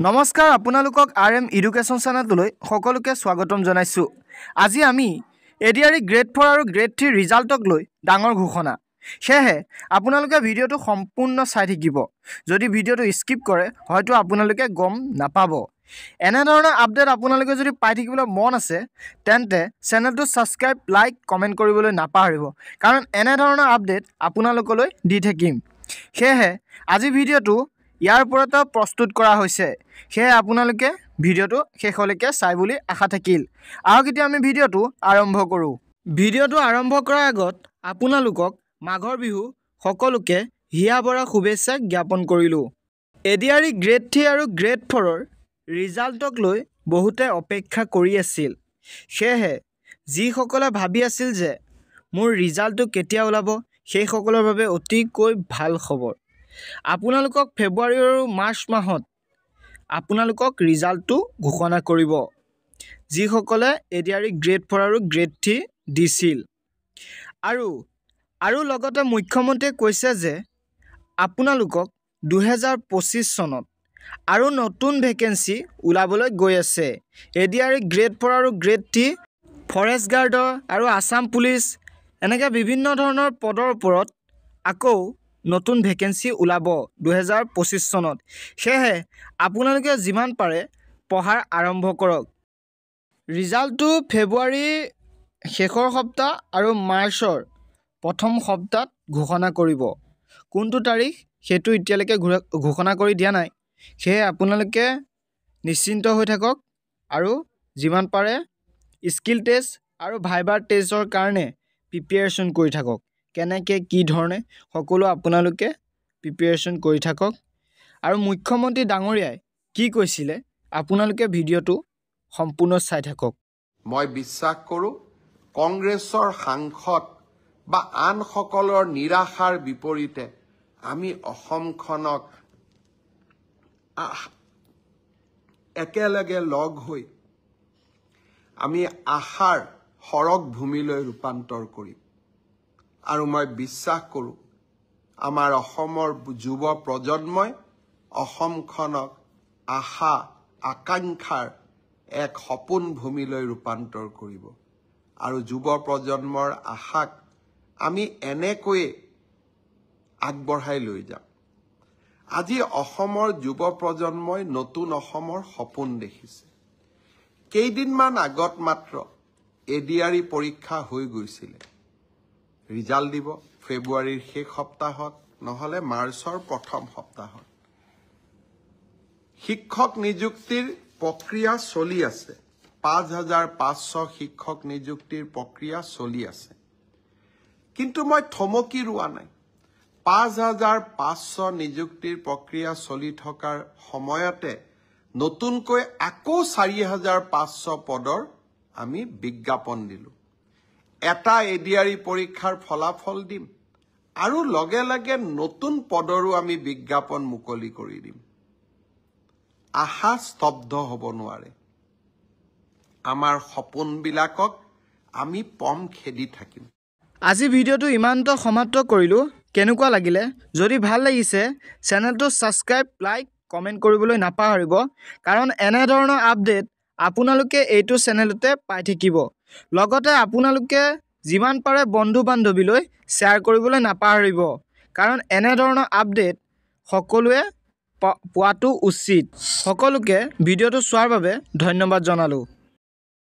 নমস্কাৰ আপোনালোকক RM education চেনেললৈ সকলোকে স্বাগতম জনাইছো। আজি আমি এডিআৰই গ্ৰেড 4 আৰু গ্ৰেড 3 ৰিজাল্টক লৈ ডাঙৰ ঘোষণা। সেয়ে আপোনালোকে ভিডিওটো সম্পূৰ্ণ চাই থাকিব। যদি ভিডিওটো স্কিপ কৰে হয়তো আপোনালোকে গম নাপাব। এনে ধৰণৰ আপডেট আপোনালোকে যদি পাই থাকিবলৈ মন আছে তেন্তে চেনেলটো সাবস্ক্ৰাইব, লাইক, কমেন্ট কৰিবলৈ নাপাহৰিব। কাৰণ এনে ধৰণৰ আপডেট আপোনালোকলৈ দি থাকিম। সেয়ে আজি ভিডিওটো ইয়াৰ ওপৰত প্ৰস্তুত কৰা হৈছে। সেয়ে আপোনালোকে ভিডিওটো শেষলৈকে চাই বুলি আশা থাকিল। আহক এতিয়া আমি ভিডিওটো আৰম্ভ কৰোঁ। ভিডিওটো আৰম্ভ কৰাৰ আগত আপোনালোকক মাঘৰ বিহু সকলোকে হিয়া ভৰা শুভেচ্ছা জ্ঞাপন কৰিলোঁ। এডিআৰই গ্ৰেড 3 আৰু গ্ৰেড 4ৰ ৰিজাল্টক লৈ বহুতে অপেক্ষা কৰি আছিল। সেয়ে যিসকলে ভাবি আছিল যে মোৰ ৰিজাল্টটো কেতিয়া ওলাব সেইসকলৰ বাবে অতিকৈ ভাল খবৰ। আপোনালোকক ফেব্ৰুৱাৰী আৰু মাৰ্চ মাহত আপোনালোকক ৰিজাল্টটো ঘোষণা কৰিব, যিসকলে এডিআৰই গ্ৰেড 4 আৰু গ্ৰেড 3 দিছিল। আৰু লগতে মুখ্যমন্ত্ৰীয়ে কৈছে যে আপোনালোকক 2025 চনত আৰু নতুন ভেকেন্সি ওলাবলৈ গৈ আছে। এডিআৰই গ্ৰেড 4 আৰু গ্ৰেড 3 ফৰেষ্ট গাৰ্ডৰ আৰু আসাম পুলিচ এনেকৈ বিভিন্ন ধৰণৰ পদৰ ওপৰত আকৌ নতুন ভেকেন্সি ওলাব 2025 চনত। সেয়ে আপোনালোকে যিমান পাৰে পঢ়াৰ আৰম্ভ কৰক। ৰিজাল্টটো ফেব্ৰুৱাৰী শেষৰ সপ্তাহ আৰু মাৰ্চৰ প্ৰথম সপ্তাহত ঘোষণা কৰিব। কোনটো তাৰিখ সেইটো এতিয়ালৈকে ঘোষণা কৰি দিয়া নাই। সেয়ে আপোনালোকে নিশ্চিন্ত হৈ থাকক আৰু যিমান পাৰে স্কিল টেষ্ট আৰু ভাইভাৰ টেষ্টৰ কাৰণে প্ৰিপেৰেশ্যন কৰি থাকক। কেনেকৈ কি ধৰণে সকলো আপোনালোকে প্ৰিপেৰেশ্যন কৰি থাকক। আৰু মুখ্যমন্ত্ৰী ডাঙৰীয়াই কি কৈছিলে আপোনালোকে ভিডিওটো সম্পূৰ্ণ চাই থাকক। মই বিশ্বাস কৰোঁ কংগ্ৰেছৰ সাংসদ বা আন সকলৰ নিৰাশাৰ বিপৰীতে আমি অসমখনক একেলগে লগ হৈ আমি আশাৰ সৰগ ভূমিলৈ ৰূপান্তৰ কৰিম। আৰু মই বিশ্বাস কৰোঁ আমাৰ অসমৰ যুৱ প্ৰজন্মই অসমখনক আশা আকাংক্ষাৰ এক সপোন ভূমিলৈ ৰূপান্তৰ কৰিব। আৰু যুৱ প্ৰজন্মৰ আশাক আমি এনেকৈয়ে আগবঢ়াই লৈ যাম। আজি অসমৰ যুৱ প্ৰজন্মই নতুন অসমৰ সপোন দেখিছে। কেইদিনমান আগত মাত্ৰ এডিআৰই পৰীক্ষা হৈ গৈছিলে। ৰিজাল্ট দিব ফেব্ৰুৱাৰীৰ শেষ সপ্তাহত নহলে মাৰ্চৰ প্ৰথম সপ্তাহত। শিক্ষক নিযুক্তিৰ প্ৰক্ৰিয়া চলি আছে। 5500 শিক্ষক নিযুক্তিৰ প্ৰক্ৰিয়া চলি আছে। কিন্তু মই থমকি ৰোৱা নাই। 5500 নিযুক্তিৰ প্ৰক্ৰিয়া চলি থকাৰ সময়তে নতুনকৈ আকৌ 4500 পদৰ আমি বিজ্ঞাপন দিলোঁ। এটা এডিআৰই পৰীক্ষাৰ ফলাফল দিম আৰু লগে লগে নতুন পদৰো আমি বিজ্ঞাপন মুকলি কৰি দিম। আশা স্তব্ধ হ'ব নোৱাৰে। আমাৰ সপোনবিলাকক আমি পম খেদি থাকিম। আজি ভিডিওটো ইমানটো সমাপ্ত কৰিলোঁ। কেনেকুৱা লাগিলে? যদি ভাল লাগিছে চেনেলটো সাবস্ক্ৰাইব, লাইক, কমেন্ট কৰিবলৈ নাপাহৰিব। কাৰণ এনে ধৰণৰ আপডেট আপোনালোকে এইটো চেনেলতে পাই থাকিব। লগতে আপোনালোকে যিমান পাৰে বন্ধু বান্ধৱীলৈ শ্বেয়াৰ কৰিবলৈ নাপাহৰিব। কাৰণ এনে ধৰণৰ আপডেট সকলোৱে পোৱাটো উচিত। সকলোকে ভিডিওটো চোৱাৰ বাবে ধন্যবাদ জনালোঁ।